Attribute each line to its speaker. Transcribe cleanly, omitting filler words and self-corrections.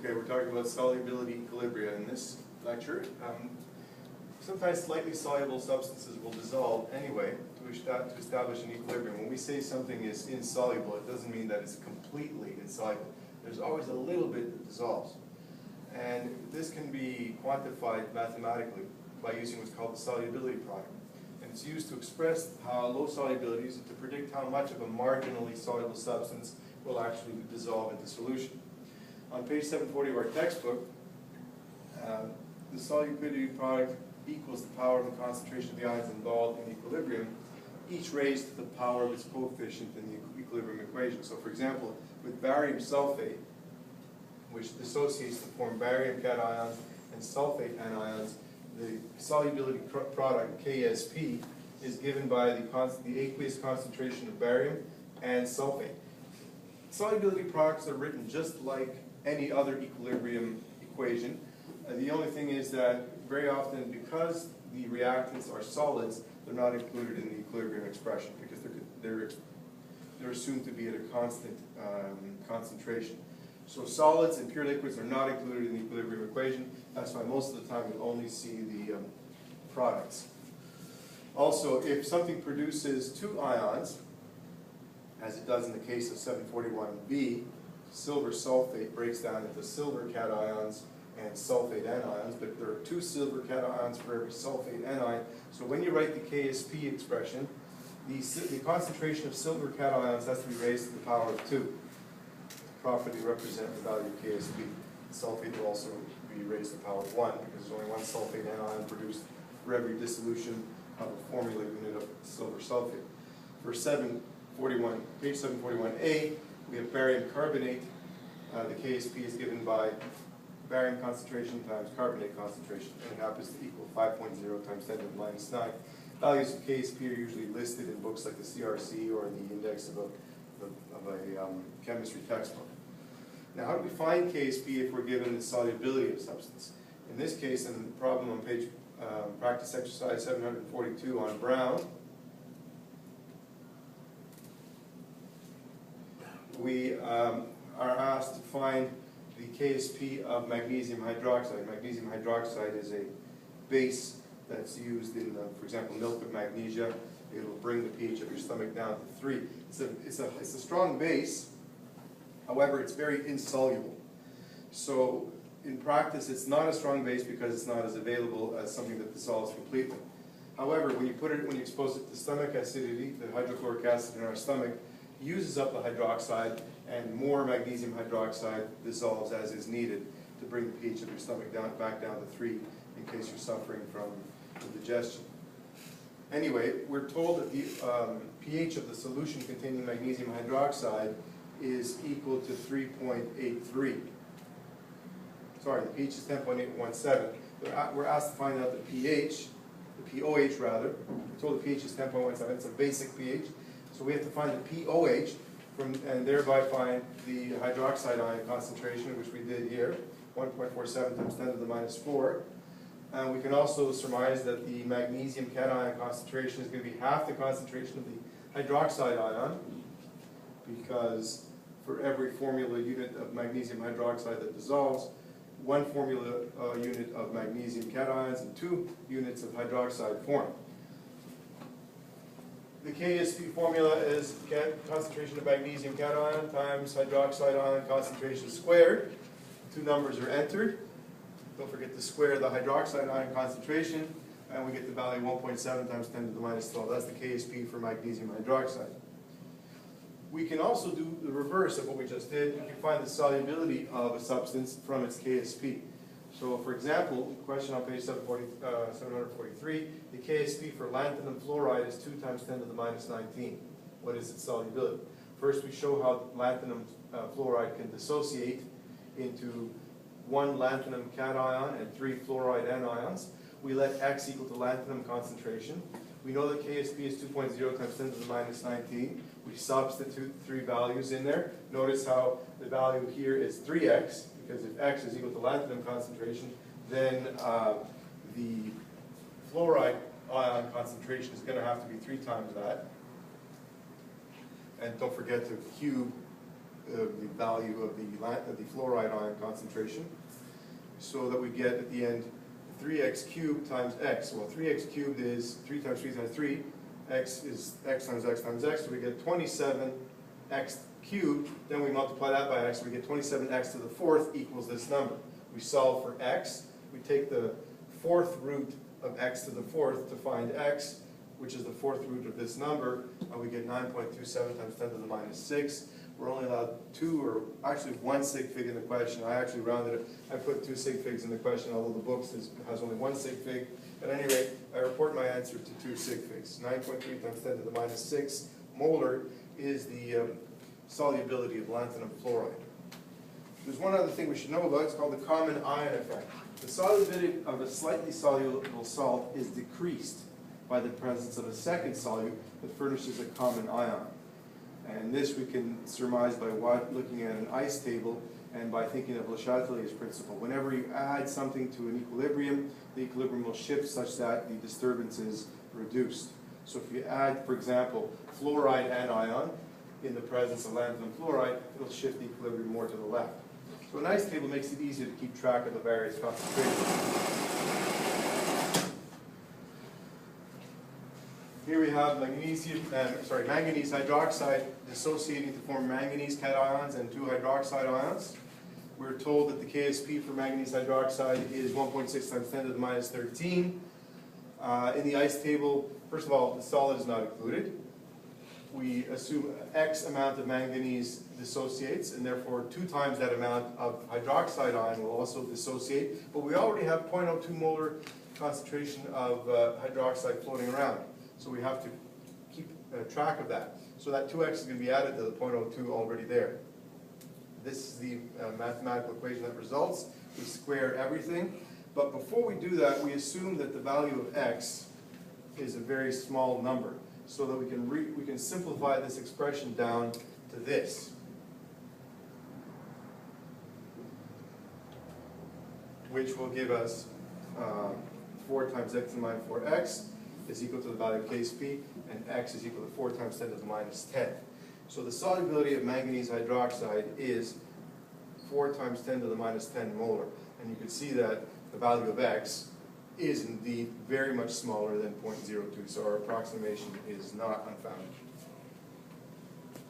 Speaker 1: Okay, we're talking about solubility equilibria in this lecture. Sometimes slightly soluble substances will dissolve anyway to establish an equilibrium. When we say something is insoluble, it doesn't mean that it's completely insoluble. There's always a little bit that dissolves. And this can be quantified mathematically by using what's called the solubility product. And it's used to express how low solubilities and to predict how much of a marginally soluble substance will actually dissolve into solution. On page 740 of our textbook, the solubility product equals the power of the concentration of the ions involved in equilibrium, each raised to the power of its coefficient in the equilibrium equation. So for example, with barium sulfate, which dissociates to form barium cations and sulfate anions, the solubility product, Ksp, is given by the aqueous concentration of barium and sulfate. Solubility products are written just like any other equilibrium equation. The only thing is that very often, because the reactants are solids, they're not included in the equilibrium expression because they're assumed to be at a constant concentration. So solids and pure liquids are not included in the equilibrium equation. That's why most of the time you'll only see the products. Also, if something produces two ions, as it does in the case of 741B, silver sulfate breaks down into silver cations and sulfate anions, but there are two silver cations for every sulfate anion. So when you write the Ksp expression, the concentration of silver cations has to be raised to the power of 2 to properly represent the value of Ksp. Sulfate will also be raised to the power of 1 because there's only one sulfate anion produced for every dissolution of a formula unit of silver sulfate. For page 741A, we have barium carbonate. The Ksp is given by barium concentration times carbonate concentration, and it happens to equal 5.0 times 10 to the minus 9. Values of Ksp are usually listed in books like the CRC or in the index of a chemistry textbook. Now, how do we find Ksp if we're given the solubility of substance? In this case, in the problem on page practice exercise 742 on brown, we are asked to find the Ksp of magnesium hydroxide. Magnesium hydroxide is a base that's used in, for example, milk with magnesia. It will bring the pH of your stomach down to 3. It's a strong base, however, it's very insoluble. So in practice, it's not a strong base because it's not as available as something that dissolves completely. However, when you expose it to stomach acidity, the hydrochloric acid in our stomach uses up the hydroxide, and more magnesium hydroxide dissolves as is needed to bring the pH of your stomach back down to 3 in case you're suffering from indigestion. Anyway, we're told that the pH of the solution containing magnesium hydroxide is equal to 3.83. Sorry, the pH is 10.817. We're asked to find out the pH, the POH rather. We're told the pH is 10.17. It's a basic pH. So we have to find the POH and thereby find the hydroxide ion concentration, which we did here, 1.47 times 10 to the minus 4. And we can also surmise that the magnesium cation concentration is going to be half the concentration of the hydroxide ion, because for every formula unit of magnesium hydroxide that dissolves, 1 formula unit of magnesium cations and 2 units of hydroxide form. The Ksp formula is concentration of magnesium cation times hydroxide ion concentration squared. 2 numbers are entered. Don't forget to square the hydroxide ion concentration, and we get the value 1.7 times 10 to the minus 12. That's the Ksp for magnesium hydroxide. We can also do the reverse of what we just did. We can find the solubility of a substance from its Ksp. So, for example, question on page 743, the Ksp for lanthanum fluoride is 2 times 10 to the minus 19. What is its solubility? First, we show how lanthanum fluoride can dissociate into 1 lanthanum cation and 3 fluoride anions. We let X equal to lanthanum concentration. We know that Ksp is 2.0 times 10 to the minus 19. We substitute 3 values in there. Notice how the value here is 3x, because if X is equal to lanthanum concentration, then the fluoride ion concentration is going to have to be 3 times that. And don't forget to cube the value of the fluoride ion concentration, so that we get at the end 3x cubed times x. Well, 3x cubed is 3 times 3 times 3. X is x times x times x, so we get 27x cubed. Then we multiply that by x, so we get 27x to the fourth equals this number. We solve for x. We take the fourth root of x to the fourth to find x, which is the fourth root of this number, and we get 9.27 times 10 to the minus 6. We're only allowed 2, or actually 1 sig fig in the question. I actually rounded it. I put 2 sig figs in the question, although the book has only 1 sig fig. At any rate, I report my answer to 2 sig figs. 9.3 times 10 to the minus 6 molar is the solubility of lanthanum fluoride. There's one other thing we should know about. It's called the common ion effect. The solubility of a slightly soluble salt is decreased by the presence of a second solute that furnishes a common ion. And this we can surmise by looking at an ice table and by thinking of Le Chatelier's principle. Whenever you add something to an equilibrium, the equilibrium will shift such that the disturbance is reduced. So if you add, for example, fluoride anion in the presence of lanthanum fluoride, it'll shift the equilibrium more to the left. So an ice table makes it easier to keep track of the various concentrations. Here we have manganese hydroxide dissociating to form manganese cations and 2 hydroxide ions. We're told that the Ksp for manganese hydroxide is 1.6 times 10 to the minus 13. In the ice table, first of all, the solid is not included. We assume X amount of manganese dissociates, and therefore 2 times that amount of hydroxide ion will also dissociate. But we already have 0.02 molar concentration of hydroxide floating around. So we have to keep track of that. So that 2x is going to be added to the 0.02 already there. This is the mathematical equation that results. We square everything. But before we do that, we assume that the value of x is a very small number, so that we can simplify this expression down to this. Which will give us 4 times x to the minus 4x is equal to the value of Ksp, and x is equal to 4 times 10 to the minus 10. So the solubility of manganese hydroxide is 4 times 10 to the minus 10 molar. And you can see that the value of x is indeed very much smaller than 0.02, so our approximation is not unfounded.